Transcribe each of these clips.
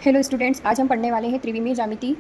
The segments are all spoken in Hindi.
हेलो स्टूडेंट्स, आज हम पढ़ने वाले हैं त्रिविमीय ज्यामिति।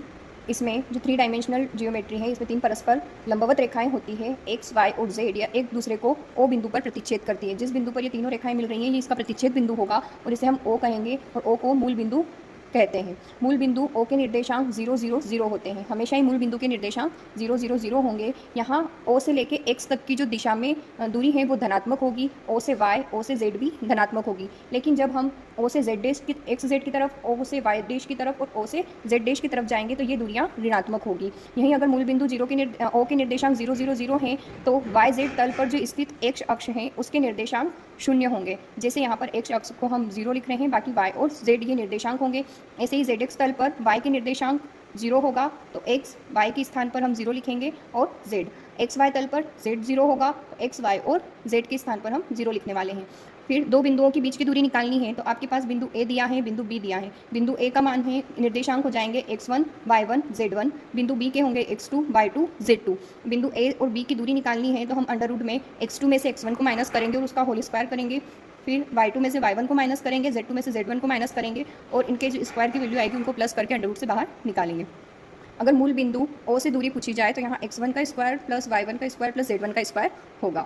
इसमें जो 3 डायमेंशनल जियोमेट्री है, इसमें 3 परस्पर लंबवत रेखाएं होती है, एक्स, वाई और जेड, या एक दूसरे को ओ बिंदु पर प्रतिच्छेद करती है। जिस बिंदु पर ये तीनों रेखाएं मिल रही हैं, ये इसका प्रतिच्छेद बिंदु होगा और इसे हम ओ कहेंगे और ओ को मूल बिंदु कहते हैं। मूल बिंदु ओ के निर्देशांक 0 0 0 होते हैं। हमेशा ही मूल बिंदु के निर्देशांक 0 0 0 होंगे। यहाँ ओ से लेके एक्स तक की जो दिशा में दूरी है वो धनात्मक होगी। ओ से वाई, ओ से जेड भी धनात्मक होगी। लेकिन जब हम ओ से जेड डैश की, एक्स जेड की तरफ, ओ से वाई डैश की तरफ और ओ से जेड डैश की तरफ जाएंगे तो ये दूरियां ऋणात्मक होगी। यहीं अगर मूल बिंदु ओ के निर्देशांक 0 0 0 हैं तो वाई जेड तल पर जो स्थित एक्स अक्ष है उसके निर्देशांक 0 होंगे। जैसे यहाँ पर एक्स अक्ष को हम 0 लिख रहे हैं, बाकी वाई और जेड ये निर्देशांक होंगे। ऐसे ही जेड एक्स तल पर वाई के निर्देशांक 0 होगा तो एक्स वाई के स्थान पर हम 0 लिखेंगे और जेड एक्स वाई तल पर जेड 0 होगा तो एक्स वाई और जेड के स्थान पर हम 0 लिखने वाले हैं। फिर दो बिंदुओं के बीच की दूरी निकालनी है तो आपके पास बिंदु ए दिया है, बिंदु बी दिया है। बिंदु ए का मान है, निर्देशांक हो जाएंगे x1 y1 z1। बिंदु बी के होंगे x2 y2 z2। बिंदु ए और बी की दूरी निकालनी है तो हम अंडर रूट में x2 में से x1 को माइनस करेंगे और उसका होल स्क्वायर करेंगे। फिर y2 में से y1 को माइनस करेंगे, z2 में से z1 को माइनस करेंगे और इनके जो स्क्वायर की वैल्यू आएगी उनको प्लस करके अंडर रूट से बाहर निकालेंगे। अगर मूल बिंदु ओ से दूरी पूछी जाए तो यहाँ x1 का स्क्वायर प्लस y1 का स्क्वायर प्लस z1 का स्क्वायर होगा।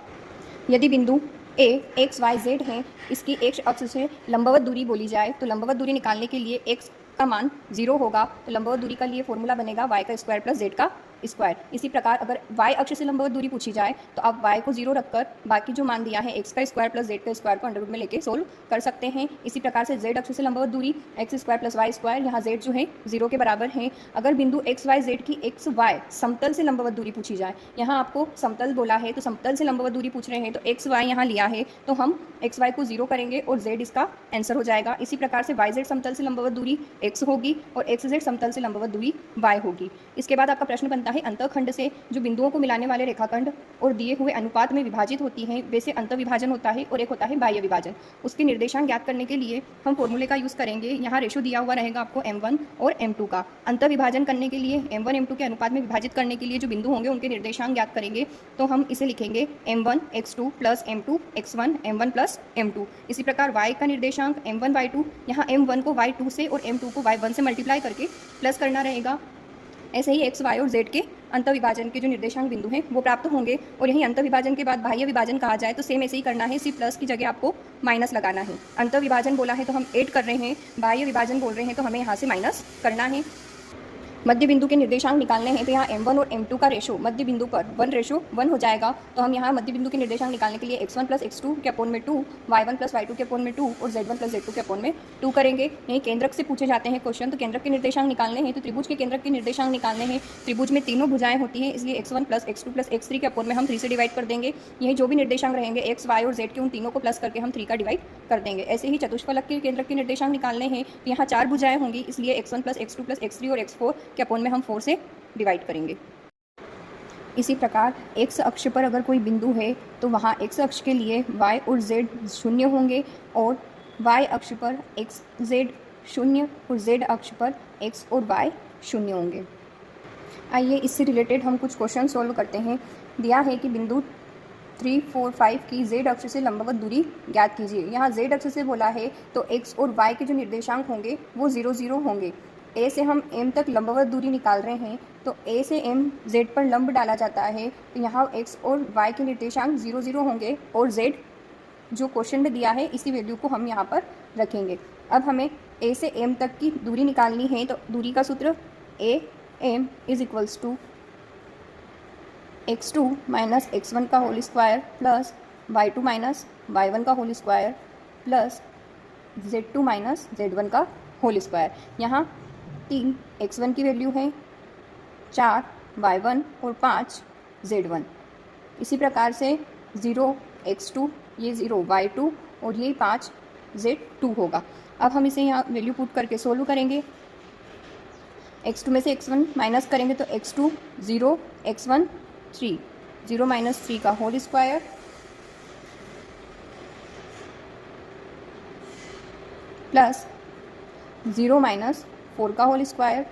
यदि बिंदु ए एक्स वाई जेड है, इसकी एक्स अक्ष से लंबवत दूरी बोली जाए तो लंबवत दूरी निकालने के लिए एक्स का मान 0 होगा तो लंबवत दूरी का लिए फॉर्मूला बनेगा y का स्क्वायर प्लस z का स्क्वायर। इसी प्रकार अगर y अक्ष से लंबवत दूरी पूछी जाए तो आप y को 0 रखकर बाकी जो मान दिया है x का स्क्वायर प्लस z का स्क्वायर को अंडर रूट में लेके सोल्व कर सकते हैं। इसी प्रकार से z अक्ष से लंबवत दूरी x square plus y square, यहाँ z जो है 0 के बराबर है। अगर बिंदु एक्स वाई जेड की एक्स वाई समतल से लंबवत दूरी पूछी जाए, यहाँ आपको समतल बोला है तो समतल से लंबवत दूरी पूछ रहे हैं तो एक्स वाई यहाँ लिया है तो हम एक्स वाई को 0 करेंगे और z इसका आंसर हो जाएगा। इसी प्रकार से वाई जेड समतल से लंबवत दूरी x होगी और एक्स जेड समतल से लंबवत दूरी y होगी। इसके बाद आपका प्रश्न बनता है अंतःखंड से जो बिंदुओं को मिलाने वाले रेखाखंड और दिए हुए अनुपात में विभाजित होती हैं, वैसे अंतःविभाजन होता है और एक होता है बाह्य विभाजन। उसके निर्देशांक ज्ञात करने के लिए हम फॉर्मूले का यूज़ करेंगे। यहाँ रेशो दिया हुआ रहेगा आपको m1 और m2 का। अंतःविभाजन करने के लिए m1 m2 के अनुपात में विभाजित करने के लिए जो बिंदु होंगे उनके निर्देशांक ज्ञात करेंगे तो हम इसे लिखेंगे m1 x2 plus m2 x1 m1 plus m2। इसी प्रकार y का निर्देशांक m1 y2, यहाँ m1 को y2 से और m2 को y1 से मल्टीप्लाई करके प्लस करना रहेगा। ऐसे ही एक्स वाई और जेड के अंतःविभाजन के जो निर्देशांक बिंदु हैं वो प्राप्त होंगे। और यही अंतःविभाजन के बाद बाह्य विभाजन कहा जाए तो सेम ऐसे ही करना है, सिर्फ प्लस की जगह आपको माइनस लगाना है। अंतःविभाजन बोला है तो हम ऐड कर रहे हैं, बाह्य विभाजन बोल रहे हैं तो हमें यहाँ से माइनस करना है। मध्य बिंदु के निर्देशांक निकालने हैं तो यहाँ m1 और m2 का रेशो मध्य बिंदु पर 1:1 हो जाएगा। तो हम यहाँ मध्य बिंदु के निर्देशांक निकालने के लिए x1 प्लस x2 के अपोन में 2, y1 प्लस y2 के अपोन में 2 और z1 प्लस z2 के अपोन में 2 करेंगे। यहीं केंद्रक से पूछे जाते हैं क्वेश्चन, तो केंद्रक के निर्देशांक निकालने हैं तो त्रिभुज के केंद्रक के निर्देशांक निकालने हैं। त्रिभुज में तीनों भुजाएं होती हैं, इसलिए x1 plus x2 plus x3 के अपोन में हम 3 से डिवाइड कर देंगे। यही जो भी निर्देशांक रहेंगे x, y और z के उन तीनों को प्लस करके हम 3 का डिवाइड कर देंगे। ऐसे ही चतुष्फलक के केंद्रक के निर्देशांक निकालने हैं तो यहाँ 4 भुजाएं होंगी, इसलिए x1 plus x2 plus x3 और x4 के अपोन में हम 4 से डिवाइड करेंगे। इसी प्रकार x अक्ष पर अगर कोई बिंदु है तो वहाँ x अक्ष के लिए y और z 0 होंगे और y अक्ष पर x z 0 और z अक्ष पर x और y 0 होंगे। आइए इससे रिलेटेड हम कुछ क्वेश्चन सॉल्व करते हैं। दिया है कि बिंदु 3, 4, 5 की z अक्ष से लंबवत दूरी ज्ञात कीजिए। यहाँ z अक्ष से बोला है तो x और y के जो निर्देशांक होंगे वो 0 0 होंगे। a से हम m तक लंबवत दूरी निकाल रहे हैं तो a से m z पर लंब डाला जाता है तो यहाँ x और y के निर्देशांक 0 0 होंगे और z जो क्वेश्चन में दिया है इसी वैल्यू को हम यहाँ पर रखेंगे। अब हमें a से m तक की दूरी निकालनी है तो दूरी का सूत्र a m is equals to x2 minus x1 का whole square plus y2 minus y1 का whole square plus z2 minus z1 का होल स्क्वायर। यहाँ 3 x1 की वैल्यू है, 4 y1 और 5 z1। इसी प्रकार से 0 x2, ये 0 y2 और ये 5 z2 होगा। अब हम इसे यहाँ वैल्यू पुट करके सोल्व करेंगे। x2 में से x1 माइनस करेंगे तो x2 0, x1 3, 0 माइनस 3 का होल स्क्वायर प्लस 0 माइनस 4 का होल स्क्वायर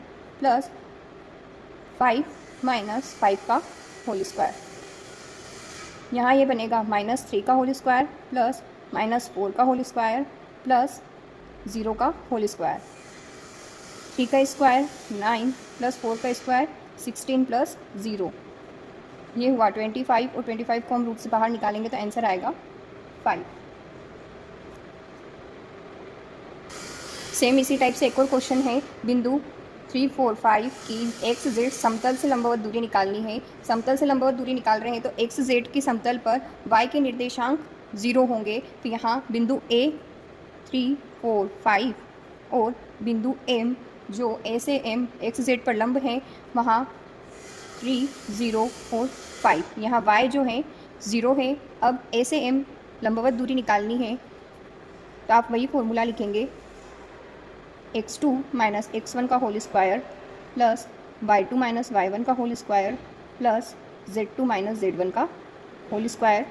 प्लस 5 माइनस 5 का होल स्क्वायर। यहाँ ये बनेगा -3 का होल स्क्वायर प्लस -4 का होल स्क्वायर प्लस 0 का होल स्क्वायर। 3 का स्क्वायर 9 प्लस 4 का स्क्वायर 16 प्लस 0, ये हुआ 25 और 25 को हम रूट से बाहर निकालेंगे तो आंसर आएगा 5। सेम इसी टाइप से एक और क्वेश्चन है, बिंदु 3, 4, 5 की एक्स जेड समतल से लंबवत दूरी निकालनी है। समतल से लंबवत दूरी निकाल रहे हैं तो एक्स जेड की समतल पर वाई के निर्देशांक 0 होंगे। तो यहाँ बिंदु ए 3, 4, 5 और बिंदु एम जो ए से एम एक्स जेड पर लंब है वहाँ 3, 0 और 5। यहाँ वाई जो है 0 है। अब ए से एम लंबवत दूरी निकालनी है तो आप वही फॉर्मूला लिखेंगे, x2 माइनस x1 का whole square plus y2 minus y1 का whole square plus z2 minus z1 का होल स्क्वायर।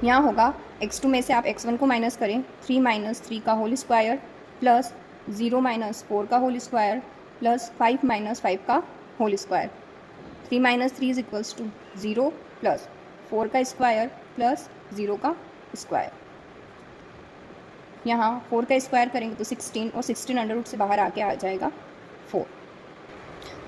यहाँ होगा x2 में से आप x1 को माइनस करें, 3 माइनस 3 का होल स्क्वायर प्लस 0 माइनस 4 का होल स्क्वायर प्लस 5 माइनस 5 का whole square. 3 minus 3 is equals to 0 plus 4 का स्क्वायर प्लस 0 का स्क्वायर। यहाँ 4 का स्क्वायर करेंगे तो 16 और 16 अंडर रूट से बाहर आके आ जाएगा 4।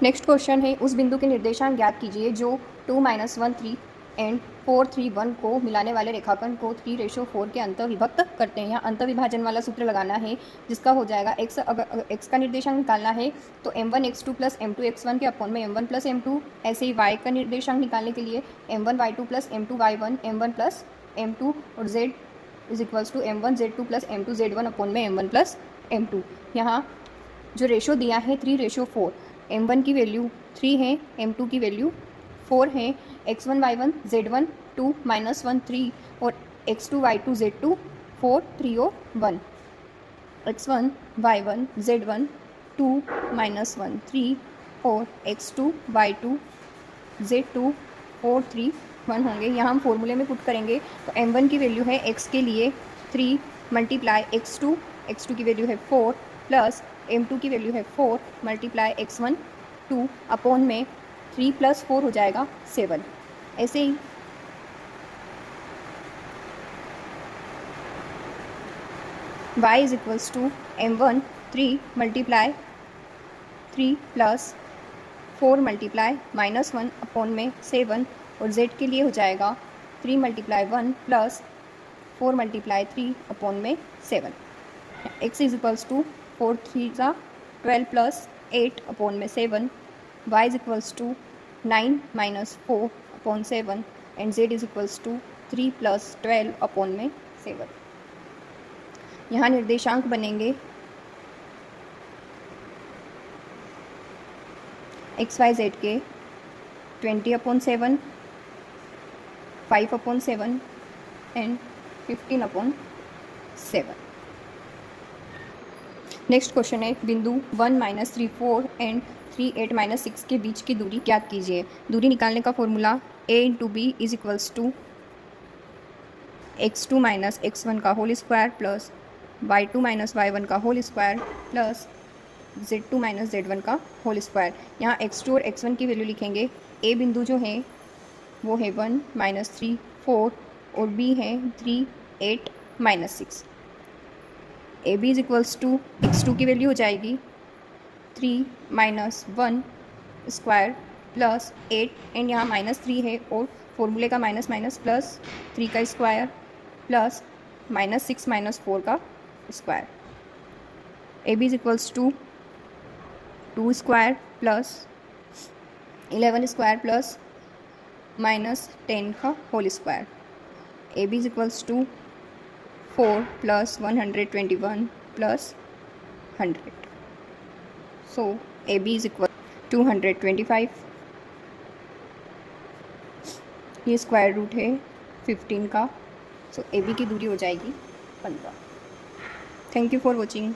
नेक्स्ट क्वेश्चन है, उस बिंदु के निर्देशांक ज्ञात कीजिए जो 2, -1, 3 एंड 4, 3, 1 को मिलाने वाले रेखाखंड को 3:4 के अंत विभक्त करते हैं। यहाँ अंत विभाजन वाला सूत्र लगाना है जिसका हो जाएगा x, अगर x का निर्देशांक निकालना है तो m1 x2 plus m2 x1 के अपॉन में m1 प्लस m2। ऐसे ही y का निर्देशांक निकालने के लिए m1 y2 plus m2 y1 m1 plus m2 और z is equals to m1 z2 plus m2 z1 upon में m1 प्लस m2। यहाँ जो रेशो दिया है 3:4, m1 की वैल्यू 3 है, m2 की वैल्यू 4 है, x1 y1 z1 2 -1 3 और x2 y2 z2 4 3 और 1। x1 y1 z1 2 -1 3 और x2 y2 z2 4 3 1 होंगे। यहाँ हम फॉर्मूले में पुट करेंगे तो m1 की वैल्यू है x के लिए 3 मल्टीप्लाई x2 की वैल्यू है 4 प्लस m2 की वैल्यू है 4 मल्टीप्लाई x1 2 अपॉन में 3 प्लस 4 हो जाएगा 7। ऐसे ही y is equals to m1 3 multiply 3 plus 4 multiply -1 upon में 7 और z के लिए हो जाएगा 3 मल्टीप्लाई 1 प्लस 4 मल्टीप्लाई 3 अपॉन में 7। x इज इक्वल्स टू 4 3 ज़ा 12 प्लस 8 अपॉन में 7। y is equals to 9 minus 4 upon 7 and z is equals to 3 plus 12 upon में 7। यहाँ निर्देशांक बनेंगे x y z के 20/7 5/7 एंड 15/7। नेक्स्ट क्वेश्चन है, बिंदु 1 -3 4 एंड 3 8 -6 के बीच की दूरी ज्ञात कीजिए। दूरी निकालने का formula a × b is equals to x2 minus x1 का whole square plus y2 minus y1 का whole square plus z2 minus z1 का होल स्क्वायर। यहाँ x2 और x1 की वैल्यू लिखेंगे। a बिंदु जो है वो है 1 -3 4 और b है 3 8 -6। A B is equals to x2 की वैल्यू हो जाएगी 3 -1 स्क्वायर प्लस 8 एंड यहाँ -3 है और फॉर्मूले का माइनस माइनस प्लस 3 का स्क्वायर प्लस -6 -4 का square. A B is equals to 2 square plus 11 square plus -10 का whole square. A B is equals to 4 plus 121 plus 100। So A B is equal 225। ये स्क्वायर रूट है 15 का। सो ए बी की दूरी हो जाएगी 15। Thank you for watching.